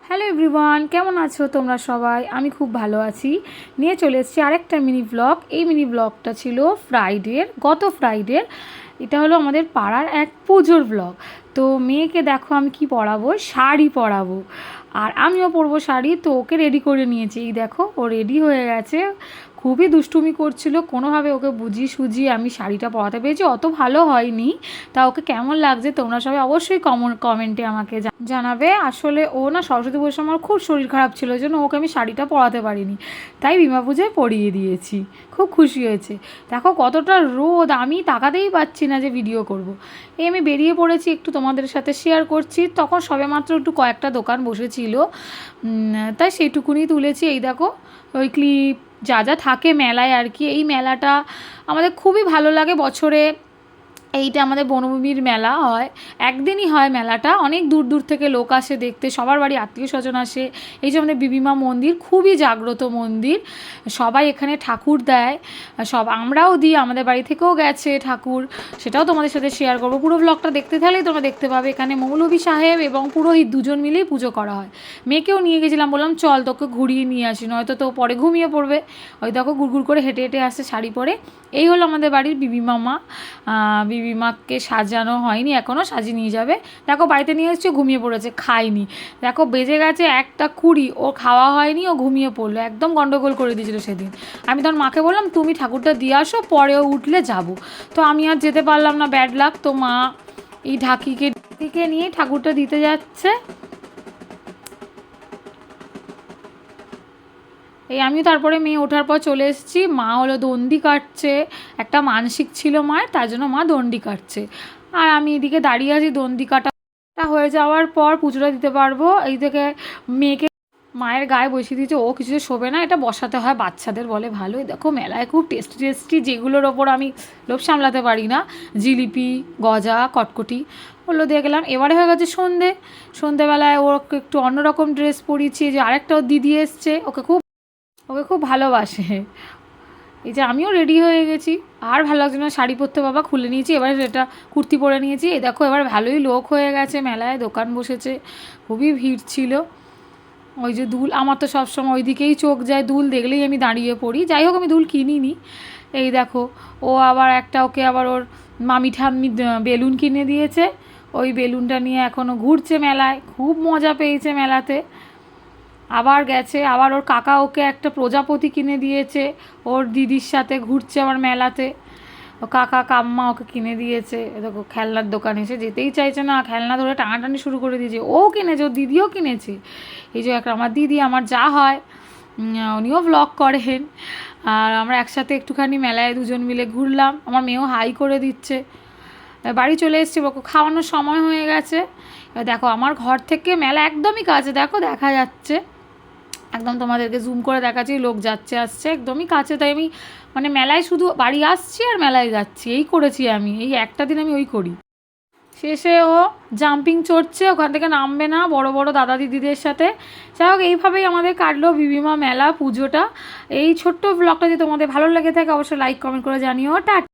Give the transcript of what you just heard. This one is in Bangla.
হ্যালো এভরিওয়ান, কেমন আছো তোমরা সবাই? আমি খুব ভালো আছি। নিয়ে চলে এসেছি আরেকটা মিনি ব্লগ। এই মিনি ব্লগটা ছিল গত ফ্রাইডের। এটা হলো আমাদের পাড়ার এক পুজোর ব্লগ। তো মেয়েকে দেখো আমি কি পরাবো, শাড়ি পরাবো, আর আমিও পরবো শাড়ি। তো ওকে রেডি করে নিয়েছি, এই দেখো ও রেডি হয়ে গেছে। খুবই দুষ্টুমি করছিল, কোনোভাবে ওকে বুঝিয়ে সুঝিয়ে আমি শাড়িটা পরাতে পেরেছি। অত ভালো হয়নি, তা ওকে কেমন লাগছে তোমরা সবাই অবশ্যই কমেন্টে আমাকে জানাবে। আসলে ও না সরস্বতী পুজোর সময় খুব শরীর খারাপ ছিল, ওই জন্য ওকে আমি শাড়িটা পরাতে পারিনি, তাই বিমা পুজোয় পরিয়ে দিয়েছি। খুব খুশি হয়েছে। দেখো কতটা রোদ, আমি তাকাতেই পাচ্ছি না যে ভিডিও করব। এই আমি বেরিয়ে পড়েছি, একটু তোমাদের সাথে শেয়ার করছি। তখন সবেমাত্র একটু কয়েকটা দোকান বসেছিল, তাই সেইটুকুনি তুলেছি। এই দেখো ওই ক্লিপ যা যা থাকে মেলায় আর কি। এই মেলাটা আমাদের খুবই ভালো লাগে বছরে। এইটা আমাদের বনভূমির মেলা হয়, একদিনই হয় মেলাটা। অনেক দূর দূর থেকে লোক আসে দেখতে, সবার বাড়ি আত্মীয় স্বজন আসে। এই যে আমাদের বিবিমা মন্দির, খুবই জাগ্রত মন্দির, সবাই এখানে ঠাকুর দেয়। আমরাও দিই, আমাদের বাড়ি থেকেও গেছে ঠাকুর, সেটাও তোমাদের সাথে শেয়ার করবো। পুরো ব্লগটা দেখতে থাকলেই তোমরা দেখতে পাবে। এখানে মৌলভী সাহেব এবং পুরোহিত দুজন মিলেই পুজো করা হয়। মেয়েকেও নিয়ে গেছিলাম, বললাম চল তোকে ঘুরিয়ে নিয়ে আসি, নয়তো তো পরে ঘুমিয়ে পড়বে। ওই দেখো গুড় করে হেঁটে হেঁটে আসছে শাড়ি পরে। এই হলো আমাদের বাড়ির বিবিমা মা। বিবিমাকে সাজানো হয়নি এখনও, সাজিয়ে নিয়ে যাবে। দেখো বাড়িতে নিয়ে এসেছে, ঘুমিয়ে পড়েছে, খায়নি। দেখো বেজে গেছে 1:20, ও খাওয়া হয়নি, ও ঘুমিয়ে পড়লো। একদম গন্ডগোল করে দিয়েছিল সেদিন। আমি তখন মাকে বললাম তুমি ঠাকুরটা দিয়ে আসো, পরেও উঠলে যাব। তো আমি আর যেতে পারলাম না, ব্যাড লাক। তো মা এই ঢাকিকে নিয়ে ঠাকুরটা দিতে যাচ্ছে। এই আমিও তারপরে মেয়ে ওঠার পর চলে এসেছি। মা হলো দণ্ডি কাটছে, একটা মানসিক ছিল মায়ের, তার জন্য মা দণ্ডি কাটছে। আর আমি এদিকে দাঁড়িয়ে আছি। দণ্ডি কাটা হয়ে যাওয়ার পর পুজোটা দিতে পারবো। এই থেকে মেয়েকে মায়ের গায়ে বসিয়ে দিয়েছে, ও কিছুতে শোবে না, এটা বসাতে হয় বাচ্চাদের বলে ভালোই। দেখো মেলায় খুব টেস্টি টেস্টি, যেগুলোর ওপর আমি লোভ সামলাতে পারি না, জিলিপি, গজা, কটকটি, ওগুলো দিয়ে গেলাম। এবারে হয়ে গেছে সন্ধেবেলায় ওকে একটু অন্যরকম ড্রেস পরিয়েছি। যে আরেকটা ওর দিদি এসছে, ওকে খুব ভালোবাসে। এই যে আমিও রেডি হয়ে গেছি, আর ভালো লাগছে না শাড়ি পরতে, বাবা খুলে নিয়েছি, এবার এটা কুর্তি পরে নিয়েছি। এই দেখো এবার ভালোই লোক হয়ে গেছে, মেলায় দোকান বসেছে, খুবই ভিড় ছিল। ওই যে দুল, আমার তো সবসময় ওই দিকেই চোখ যায়, দুল দেখলেই আমি দাঁড়িয়ে পড়ি। যাই হোক আমি দুল কিনিনি। এই দেখো ও আবার ওকে আবার ওর মামি ঠাম্মি বেলুন কিনে দিয়েছে। ওই বেলুনটা নিয়ে এখনও ঘুরছে মেলায়, খুব মজা পেয়েছে মেলাতে। আবার গেছে, আবার ওর কাকা ওকে একটা প্রজাপতি কিনে দিয়েছে, ওর দিদির সাথে ঘুরছে আবার মেলাতে। ও কাকা কাম্মা ওকে কিনে দিয়েছে। দেখো খেলনার দোকানে এসে যেতেই চাইছে না, খেলনা ধরে টানাটানি শুরু করে দিয়েছে। ও কিনেছে, ওর দিদিও কিনেছে। এই যে একটা আমার দিদি, আমার যা হয়, উনিও ব্লগ করেন। আর আমরা একসাথে একটুখানি মেলায় দুজন মিলে ঘুরলাম। আমার মেয়েও হাই করে দিচ্ছে। বাড়ি চলে এসেছি, ওকে খাওয়ানোর সময় হয়ে গেছে। এবার দেখো আমার ঘর থেকে মেলা একদমই কাছে, দেখো দেখা যাচ্ছে একদম, তোমাদেরকে জুম করে দেখাচ্ছি, লোক যাচ্ছে আসছে একদমই কাছে। তাই আমি মানে মেলায় শুধু বাড়ি আসছি আর মেলায় যাচ্ছি, এই করেছি আমি। এই একটা দিন আমি ওই করি। শেষে ও জাম্পিং চড়ছে, ওখান থেকে নামবে না, বড় বড় দাদা দিদিদের সাথে। যাই হোক এইভাবেই আমাদের কাটলো বিবিমা মেলা পুজোটা। এই ছোট্ট ব্লগটা যদি তোমাদের ভালো লেগে থাকে অবশ্যই লাইক কমেন্ট করে জানিও। টাটা।